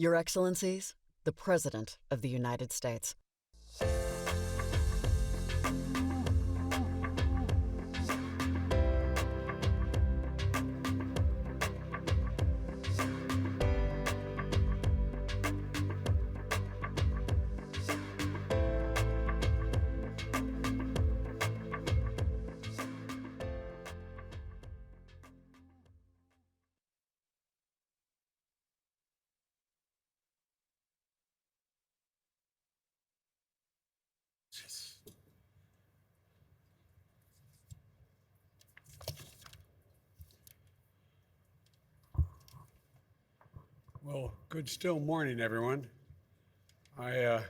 Your Excellencies, the President of the United States. Well, good still morning, everyone. I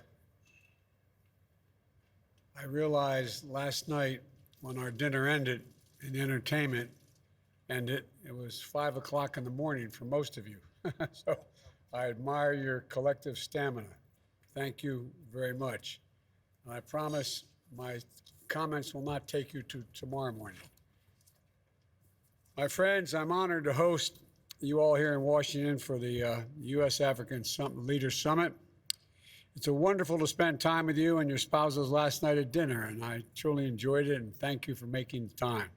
realized last night when our dinner ended and entertainment ended, it was 5 o'clock in the morning for most of you. So I admire your collective stamina. Thank you very much. I promise my comments will not take you to tomorrow morning. My friends, I'm honored to host you all here in Washington for the U.S. African Leaders Summit. It's wonderful to spend time with you and your spouses last night at dinner, and I truly enjoyed it, and thank you for making the time.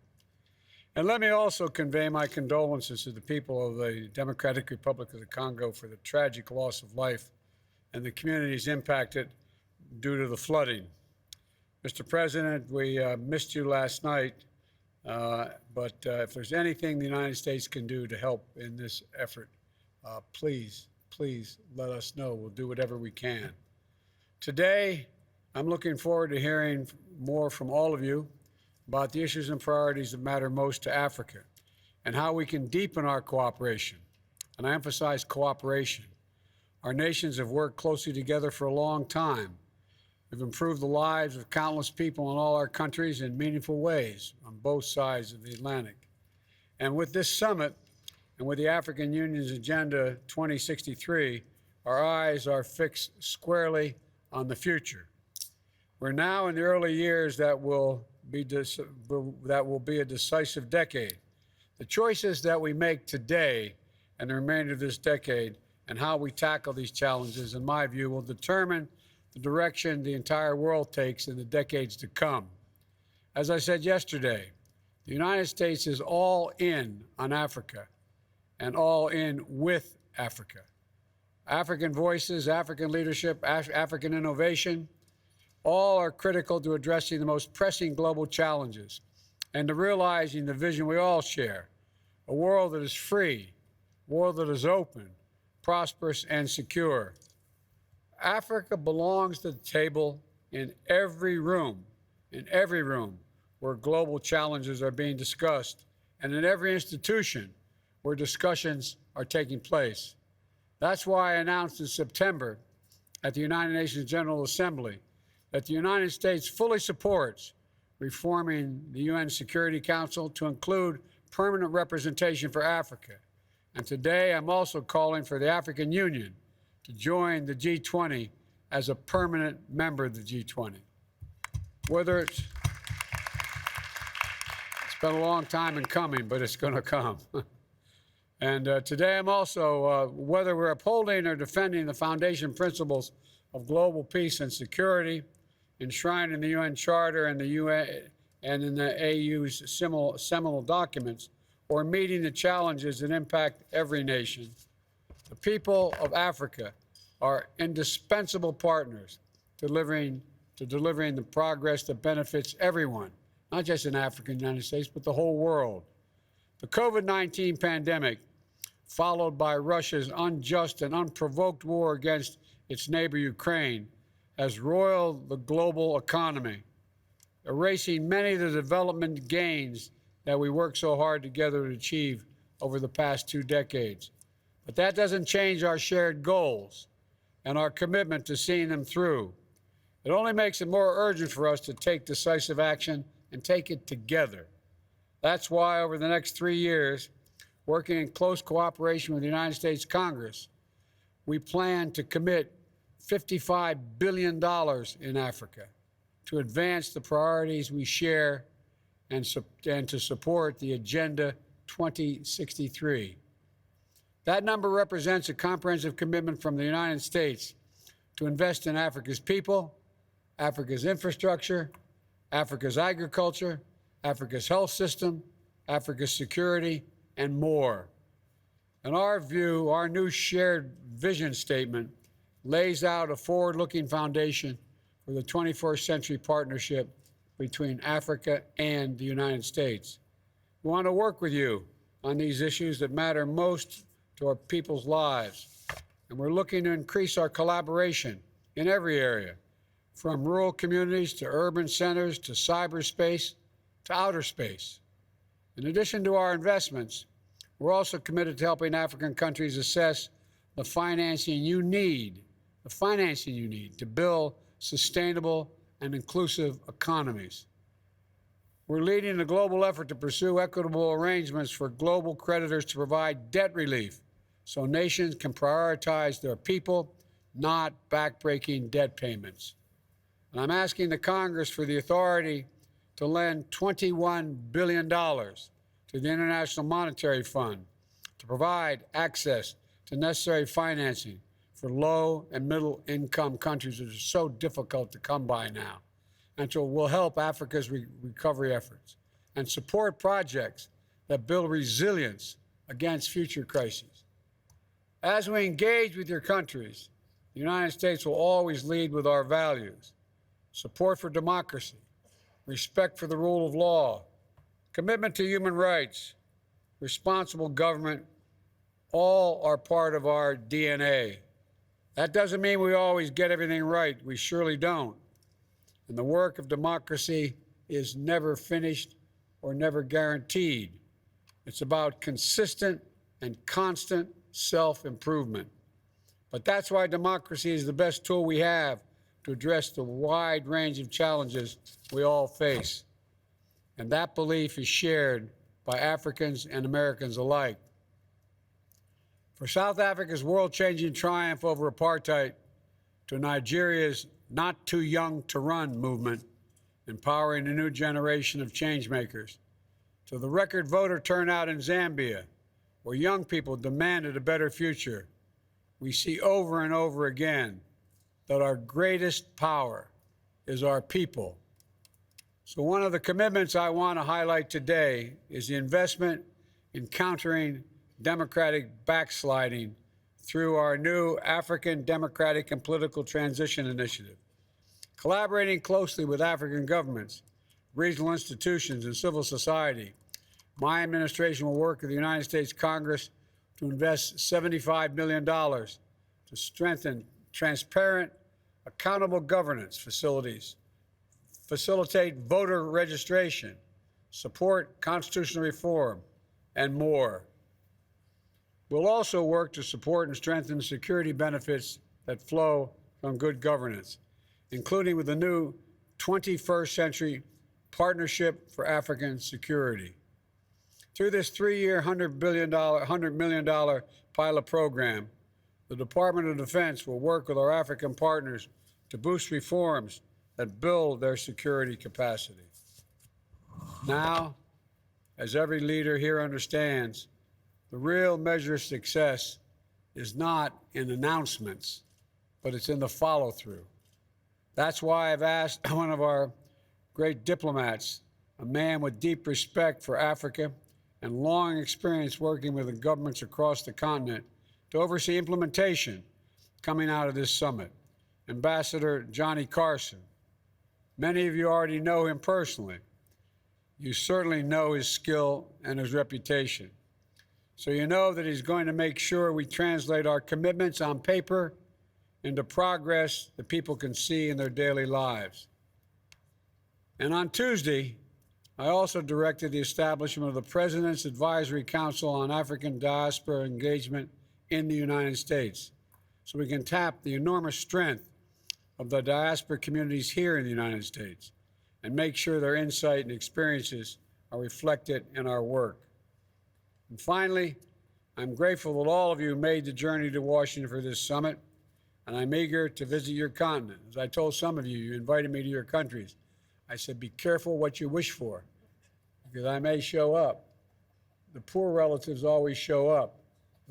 And let me also convey my condolences to the people of the Democratic Republic of the Congo for the tragic loss of life and the communities impacted due to the flooding. Mr. President, we missed you last night. But if there's anything the United States can do to help in this effort, please let us know. We'll do whatever we can. Today, I'm looking forward to hearing more from all of you about the issues and priorities that matter most to Africa and how we can deepen our cooperation. And I emphasize cooperation. Our nations have worked closely together for a long time. We've improved the lives of countless people in all our countries in meaningful ways on both sides of the Atlantic. And with this summit and with the African Union's Agenda 2063, our eyes are fixed squarely on the future. We're now in the early years that will be a decisive decade. The choices that we make today and the remainder of this decade and how we tackle these challenges, in my view, will determine the direction the entire world takes in the decades to come. As I said yesterday, the United States is all in on Africa and all in with Africa. African voices, African leadership, African innovation, all are critical to addressing the most pressing global challenges and to realizing the vision we all share, a world that is free, a world that is open, prosperous, and secure. Africa belongs to the table in every room where global challenges are being discussed, and in every institution where discussions are taking place. That's why I announced in September at the United Nations General Assembly that the United States fully supports reforming the UN Security Council to include permanent representation for Africa. And today I'm also calling for the African Union to join the G20 as a permanent member of the G20. It's been a long time in coming, but it's going to come. And today I'm also, whether we're upholding or defending the foundation principles of global peace and security enshrined in the UN Charter and the UN and in the AU's seminal documents, or meeting the challenges that impact every nation, the people of Africa are indispensable partners to delivering the progress that benefits everyone, not just in Africa and the United States, but the whole world. The COVID-19 pandemic, followed by Russia's unjust and unprovoked war against its neighbor Ukraine, has roiled the global economy, erasing many of the development gains that we worked so hard together to achieve over the past 2 decades. But that doesn't change our shared goals and our commitment to seeing them through. It only makes it more urgent for us to take decisive action and take it together. That's why over the next 3 years, working in close cooperation with the United States Congress, we plan to commit $55 billion in Africa to advance the priorities we share and to support the Agenda 2063. That number represents a comprehensive commitment from the United States to invest in Africa's people, Africa's infrastructure, Africa's agriculture, Africa's health system, Africa's security, and more. In our view, our new shared vision statement lays out a forward-looking foundation for the 21st century partnership between Africa and the United States. We want to work with you on these issues that matter most to our people's lives, and we're looking to increase our collaboration in every area, from rural communities to urban centers to cyberspace to outer space. In addition to our investments, we're also committed to helping African countries assess the financing you need to build sustainable and inclusive economies. We're leading a global effort to pursue equitable arrangements for global creditors to provide debt relief so nations can prioritize their people, not backbreaking debt payments. And I'm asking the Congress for the authority to lend $21 billion to the International Monetary Fund to provide access to necessary financing for low and middle income countries that are so difficult to come by now, and so will help Africa's recovery efforts and support projects that build resilience against future crises. As we engage with your countries, the United States will always lead with our values: support for democracy, respect for the rule of law, commitment to human rights, responsible government. All are part of our DNA. That doesn't mean we always get everything right. We surely don't. And the work of democracy is never finished or never guaranteed. It's about consistent and constant self-improvement. But that's why democracy is the best tool we have to address the wide range of challenges we all face. And that belief is shared by Africans and Americans alike. For South Africa's world-changing triumph over apartheid, to Nigeria's not too young to run movement, empowering a new generation of changemakers, to the record voter turnout in Zambia, where young people demanded a better future, we see over and over again that our greatest power is our people. So one of the commitments I want to highlight today is the investment in countering democratic backsliding through our new African Democratic and Political Transition Initiative. Collaborating closely with African governments, regional institutions, and civil society, my administration will work with the United States Congress to invest $75 million to strengthen transparent, accountable governance facilities, facilitate voter registration, support constitutional reform, and more. We'll also work to support and strengthen security benefits that flow from good governance, including with the new 21st Century Partnership for African Security. Through this three-year, $100 million pilot program, the Department of Defense will work with our African partners to boost reforms that build their security capacity. Now, as every leader here understands, the real measure of success is not in announcements, but it's in the follow-through. That's why I've asked one of our great diplomats, a man with deep respect for Africa and long experience working with the governments across the continent, to oversee implementation coming out of this summit, Ambassador Johnny Carson. Many of you already know him personally. You certainly know his skill and his reputation. So you know that he's going to make sure we translate our commitments on paper into progress that people can see in their daily lives. And on Tuesday, I also directed the establishment of the President's Advisory Council on African Diaspora Engagement in the United States, so we can tap the enormous strength of the diaspora communities here in the United States and make sure their insight and experiences are reflected in our work. And finally, I'm grateful that all of you made the journey to Washington for this summit, and I'm eager to visit your continent. As I told some of you, you invited me to your countries. I said, be careful what you wish for, because I may show up. The poor relatives always show up.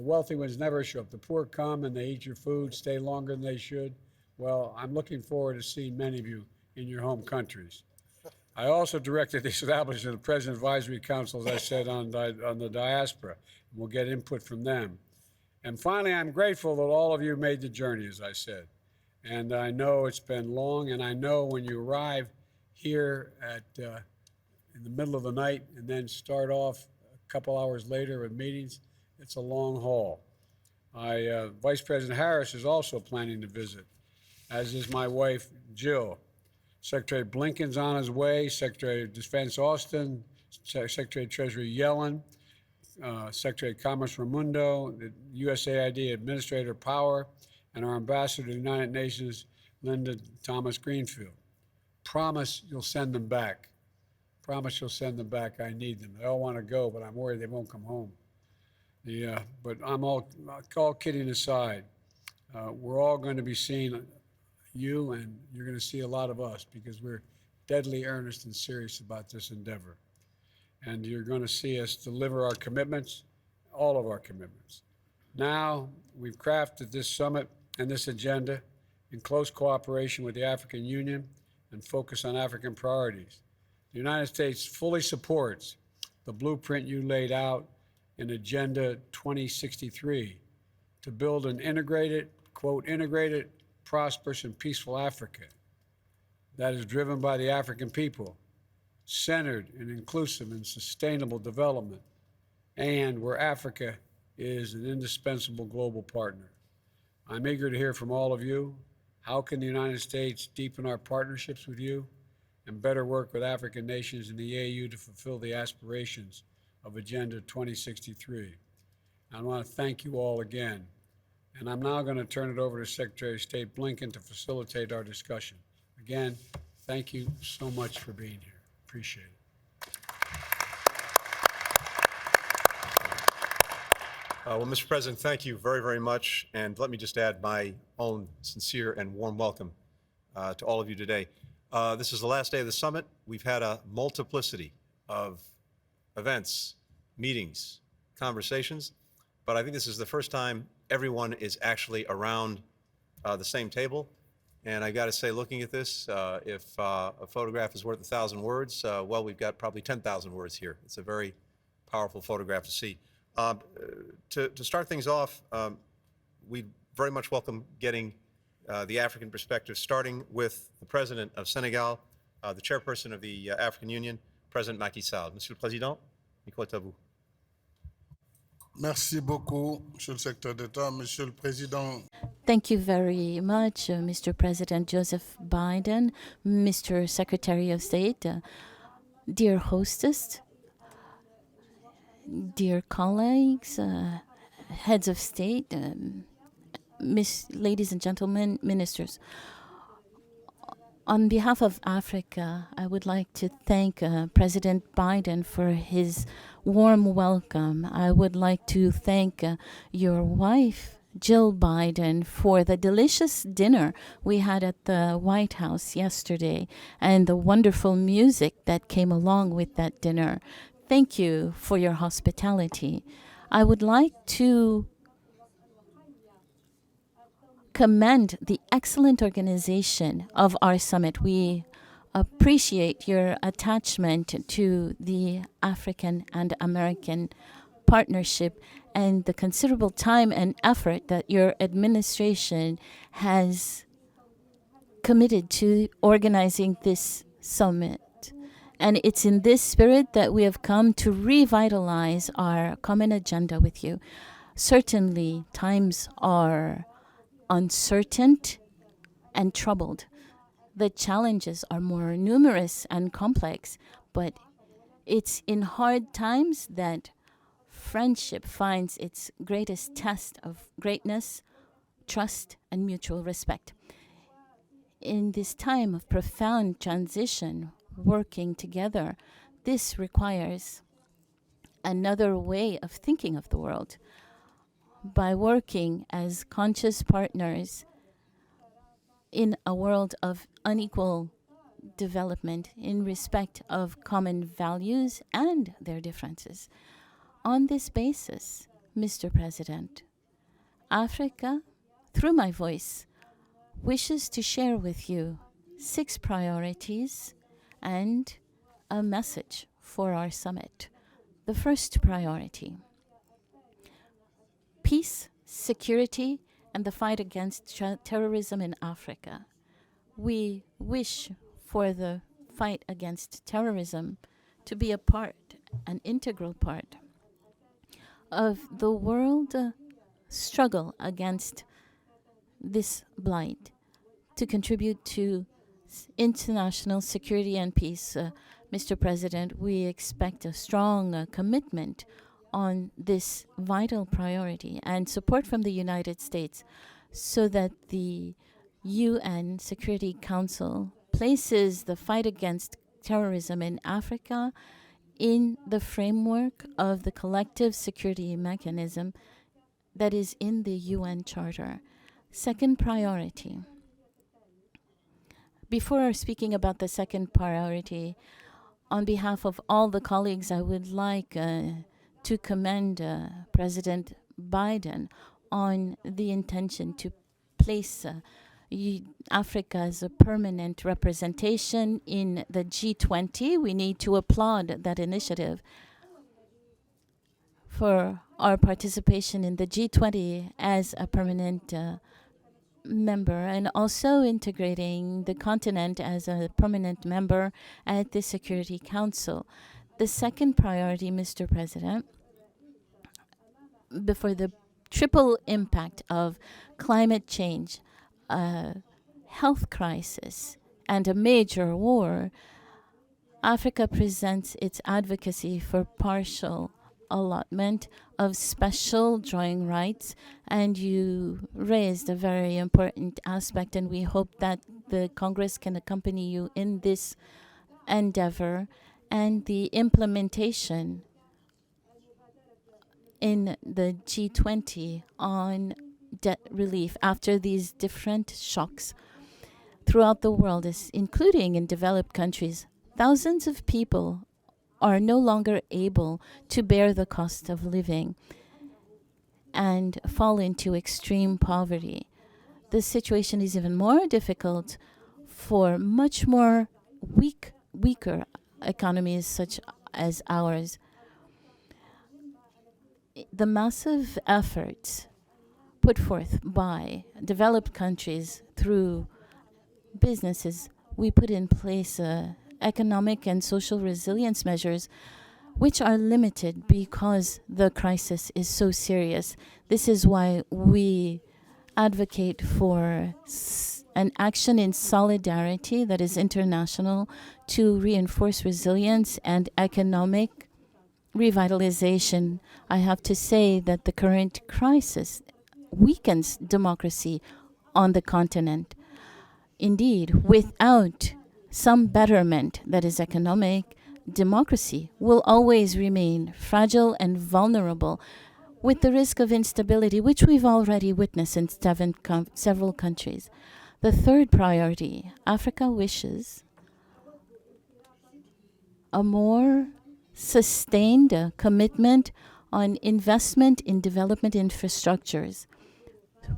The wealthy ones never show up. The poor come and they eat your food, stay longer than they should. Well, I'm looking forward to seeing many of you in your home countries. I also directed the establishment of the President Advisory Council, as I said, on the diaspora. We'll get input from them. And finally, I'm grateful that all of you made the journey, as I said. And I know it's been long, and I know when you arrive here in the middle of the night and then start off a couple hours later with meetings, it's a long haul. Vice President Harris is also planning to visit, as is my wife, Jill. Secretary Blinken's on his way, Secretary of Defense Austin, Secretary of Treasury Yellen, Secretary of Commerce Raimundo, the USAID Administrator Power, and our Ambassador to the United Nations, Linda Thomas Greenfield. Promise you'll send them back. Promise you'll send them back. I need them. They all want to go, but I'm worried they won't come home. But I'm all kidding aside. We're all going to be seeing you, and you're going to see a lot of us because we're deadly earnest and serious about this endeavor. And you're going to see us deliver our commitments, all of our commitments. Now, we've crafted this summit and this agenda in close cooperation with the African Union and focus on African priorities. The United States fully supports the blueprint you laid out in Agenda 2063 to build an integrated, quote, integrated, prosperous, and peaceful Africa that is driven by the African people, centered in inclusive and sustainable development, and where Africa is an indispensable global partner. I'm eager to hear from all of you. How can the United States deepen our partnerships with you and better work with African nations in the AU to fulfill the aspirations of Agenda 2063? I want to thank you all again. And I'm now going to turn it over to Secretary of State Blinken to facilitate our discussion. Again, thank you so much for being here. Appreciate it. Well, Mr. President, thank you very, very much. And let me just add my own sincere and warm welcome to all of you today. This is the last day of the summit. We've had a multiplicity of events, meetings, conversations, but I think this is the first time everyone is actually around the same table. And I got to say, looking at this, if a photograph is worth 1,000 words, well, we've got probably 10,000 words here. It's a very powerful photograph to see. To start things off, we very much welcome getting the African perspective, starting with the President of Senegal, the Chairperson of the African Union, President Macky Sall. Monsieur le Président, micro est à vous. Merci beaucoup, Monsieur le Secrétaire d'État, Monsieur le Président. Thank you very much, Mr. President Joseph Biden, Mr. Secretary of State, dear hostess, dear colleagues, heads of state, ladies and gentlemen, ministers. On behalf of Africa, I would like to thank President Biden for his warm welcome. I would like to thank your wife, Jill Biden, for the delicious dinner we had at the White House yesterday and the wonderful music that came along with that dinner. Thank you for your hospitality. I would like to commend the excellent organization of our summit. We appreciate your attachment to the African and American partnership and the considerable time and effort that your administration has committed to organizing this summit. And it's in this spirit that we have come to revitalize our common agenda with you. Certainly, times are uncertain and troubled. The challenges are more numerous and complex, but it's in hard times that friendship finds its greatest test of greatness, trust, and mutual respect. In this time of profound transition, working together, this requires another way of thinking of the world. By working as conscious partners in a world of unequal development in respect of common values and their differences. On this basis, Mr. President, Africa, through my voice, wishes to share with you 6 priorities and a message for our summit. The first priority: peace, security, and the fight against terrorism in Africa. We wish for the fight against terrorism to be a part, an integral part of the world struggle against this blight, to contribute to international security and peace. Mr. President, we expect a strong commitment on this vital priority and support from the United States so that the UN Security Council places the fight against terrorism in Africa in the framework of the collective security mechanism that is in the UN Charter. Second priority. Before speaking about the second priority, on behalf of all the colleagues, I would like to commend President Biden on the intention to place Africa as a permanent representation in the G20. We need to applaud that initiative. For our participation in the G20 as a permanent member, and also integrating the continent as a permanent member at the Security Council. The second priority, Mr. President, before the triple impact of climate change, health crisis, and a major war, Africa presents its advocacy for partial allotment of special drawing rights, and you raised a very important aspect, and we hope that the Congress can accompany you in this endeavor and the implementation in the G20 on debt relief after these different shocks throughout the world, including in developed countries. Thousands of people are no longer able to bear the cost of living and fall into extreme poverty. The situation is even more difficult for much more weaker economies such as ours. The massive efforts put forth by developed countries through businesses, we put in place economic and social resilience measures which are limited because the crisis is so serious. This is why we advocate for an action in solidarity that is international to reinforce resilience and economic revitalization. I have to say that the current crisis weakens democracy on the continent. Indeed, without some betterment that is economic, democracy will always remain fragile and vulnerable, with the risk of instability, which we've already witnessed in several countries. The third priority, Africa wishes a more sustained commitment on investment in development infrastructures,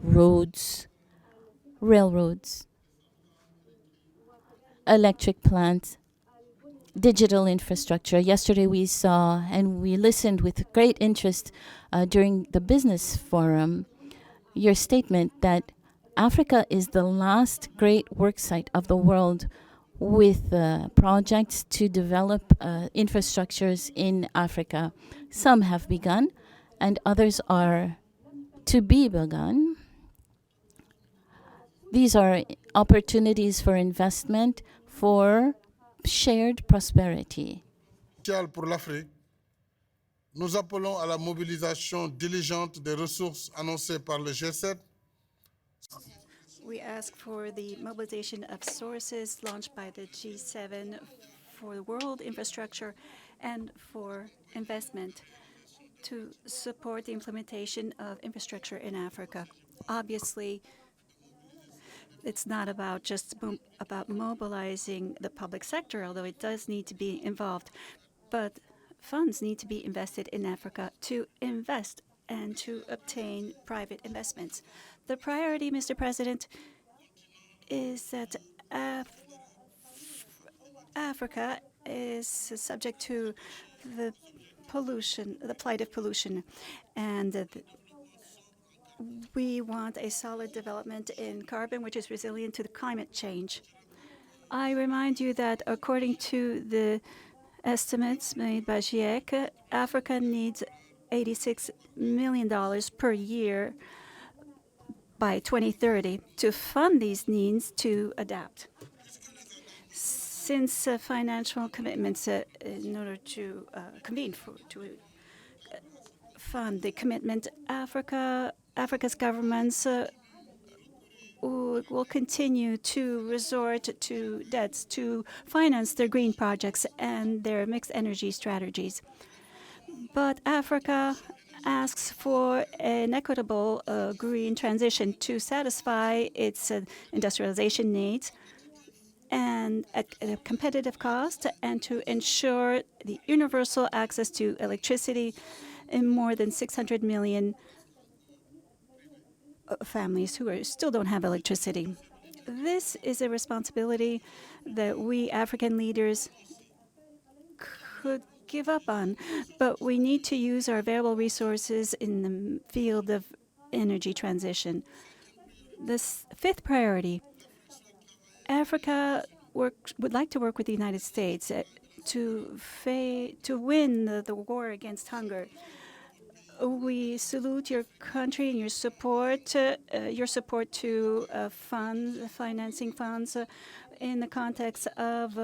roads, railroads, electric plants, digital infrastructure. Yesterday we saw and we listened with great interest during the business forum your statement that Africa is the last great work site of the world with projects to develop infrastructures in Africa. Some have begun and others are to be begun. These are opportunities for investment for shared prosperity. Pour l'Afrique, nous appelons à la mobilisation diligente des ressources annoncées par le G7. We ask for the mobilization of sources launched by the G7 for the world infrastructure and for investment to support the implementation of infrastructure in Africa. Obviously, it's not about just about mobilizing the public sector, although it does need to be involved, but funds need to be invested in Africa to invest and to obtain private investments. The priority, Mr. President, is that Africa is subject to the pollution, the plight of pollution, and we want a solid development in carbon which is resilient to the climate change. I remind you that according to the estimates made by GIEC, Africa needs $86 million per year by 2030 to fund these needs to adapt. Since financial commitments in order to fund the commitment, Africa's governments will continue to resort to debts to finance their green projects and their mixed energy strategies. But Africa asks for an equitable green transition to satisfy its industrialization needs and at a competitive cost, and to ensure the universal access to electricity in more than 600 million families who still don't have electricity. This is a responsibility that we African leaders could give up on, but we need to use our available resources in the field of energy transition. This fifth priority, Africa would like to work with the United States to win the war against hunger. We salute your country and your support to financing funds in the context of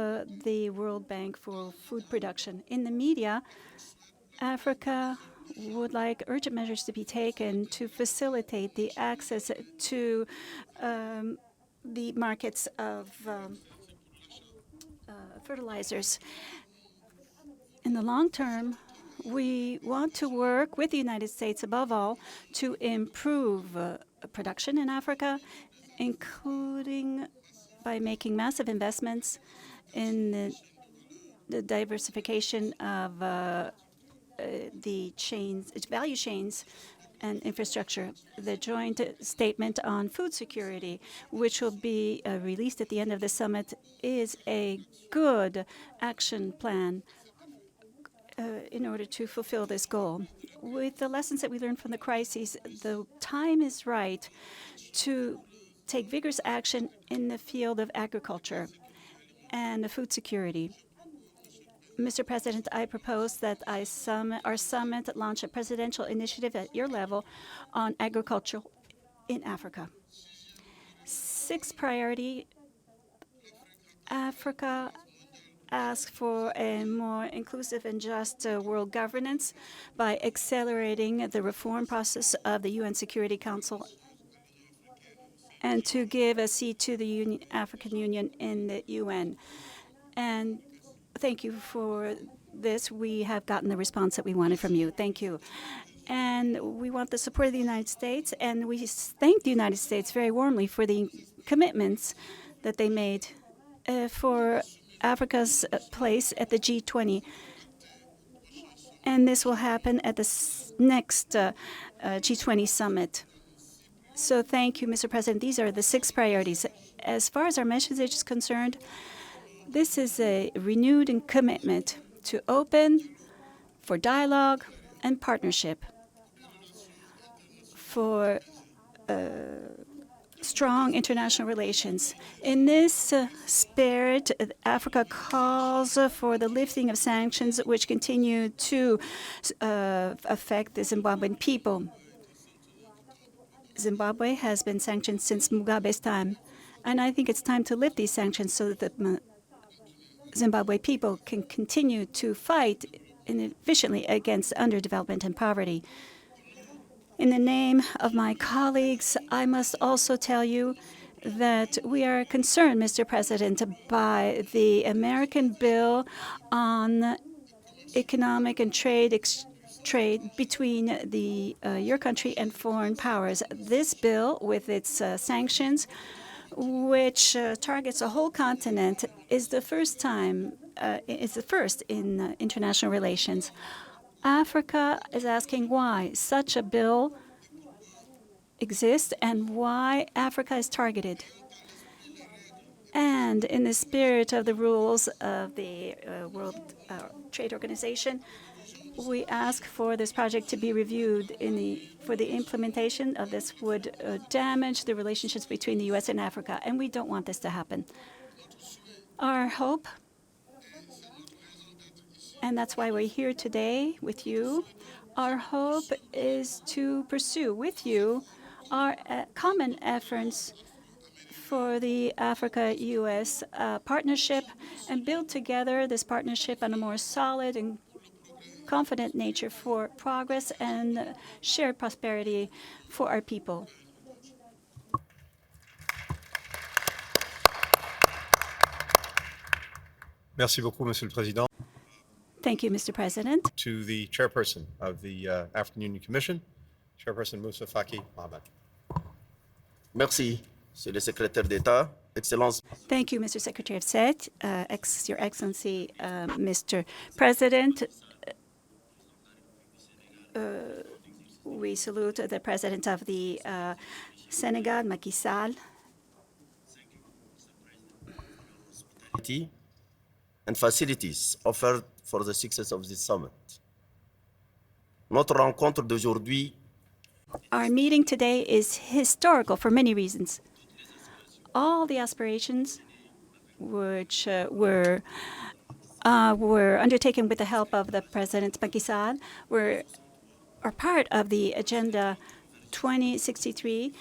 the World Bank for food production. In the media, Africa would like urgent measures to be taken to facilitate the access to the markets of fertilizers. In the long term, we want to work with the United States, above all, to improve production in Africa, including by making massive investments in the diversification of the value chains and infrastructure. The joint statement on food security, which will be released at the end of the summit, is a good action plan in order to fulfill this goal. With the lessons that we learned from the crises, the time is right to take vigorous action in the field of agriculture and food security. Mr. President, I propose that our summit launch a presidential initiative at your level on agriculture in Africa. Sixth priority, Africa asks for a more inclusive and just world governance by accelerating the reform process of the UN Security Council and to give a seat to the African Union in the UN. And thank you for this. We have gotten the response that we wanted from you. Thank you. And we want the support of the United States, and we thank the United States very warmly for the commitments that they made for Africa's place at the G20. And this will happen at the next G20 summit. So thank you, Mr. President. These are the 6 priorities. As far as our message is concerned, this is a renewed commitment to open, for dialogue and partnership, for strong international relations. In this spirit, Africa calls for the lifting of sanctions which continue to affect the Zimbabwean people. Zimbabwe has been sanctioned since Mugabe's time, and I think it's time to lift these sanctions so that the Zimbabwe people can continue to fight efficiently against underdevelopment and poverty. In the name of my colleagues, I must also tell you that we are concerned, Mr. President, by the American bill on economic and trade between your country and foreign powers. This bill, with its sanctions, which targets a whole continent, is the first in international relations. Africa is asking why such a bill exists and why Africa is targeted. And in the spirit of the rules of the World Trade Organization, we ask for this project to be reviewed for the implementation of this would damage the relationships between the U.S. and Africa, and we don't want this to happen. Our hope, and that's why we're here today with you, our hope is to pursue with you our common efforts for the Africa-U.S. Partnership and build together this partnership on a more solid and confident nature for progress and shared prosperity for our people. Merci beaucoup, Monsieur le Président. Thank you, Mr. President. To the chairperson of the African Union Commission, Chairperson Moussa Faki Mohamed. Merci, Monsieur le Secrétaire d'État, Excellences. Thank you, Mr. Secretary of State, Your Excellency, Mr. President. We salute the President of the Senegal, Macky Sall. And facilities offered for the success of this summit. Notre rencontre d'aujourd'hui. Our meeting today is historical for many reasons. All the aspirations which were undertaken with the help of the President Macky Sall are part of the Agenda 2063,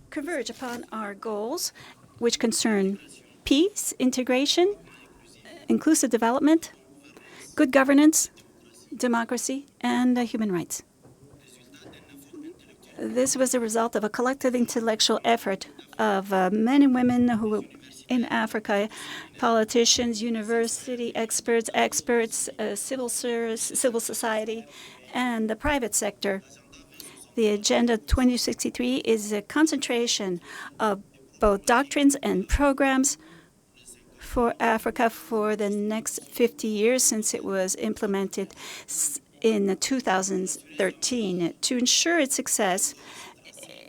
converge upon our goals, which concern peace, integration, inclusive development, good governance, democracy, and human rights. This was a result of a collective intellectual effort of men and women who in Africa, politicians, university experts, civil service, civil society, and the private sector. The Agenda 2063 is a concentration of both doctrines and programs for Africa for the next 50 years since it was implemented in 2013. To ensure its success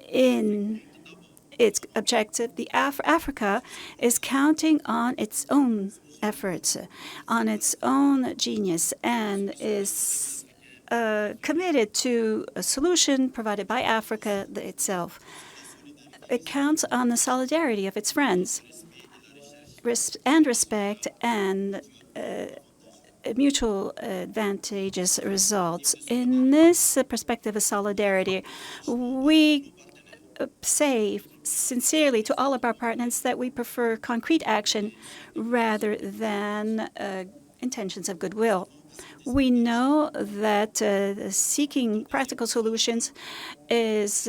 in its objective, Africa is counting on its own efforts, on its own genius, and is committed to a solution provided by Africa itself. It counts on the solidarity of its friends and respect and mutual advantageous results. In this perspective of solidarity, we say sincerely to all of our partners that we prefer concrete action rather than intentions of goodwill. We know that seeking practical solutions is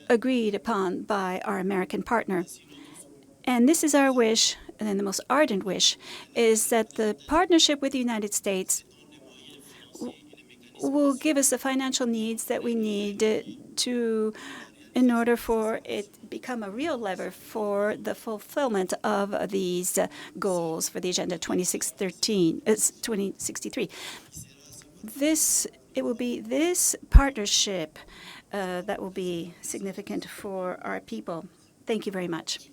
agreed upon by our American partner. And this is our wish, and the most ardent wish, is that the partnership with the United States will give us the financial needs that we need in order for it become a real lever for the fulfillment of these goals for the Agenda 2063. It will be this partnership that will be significant for our people. Thank you very much.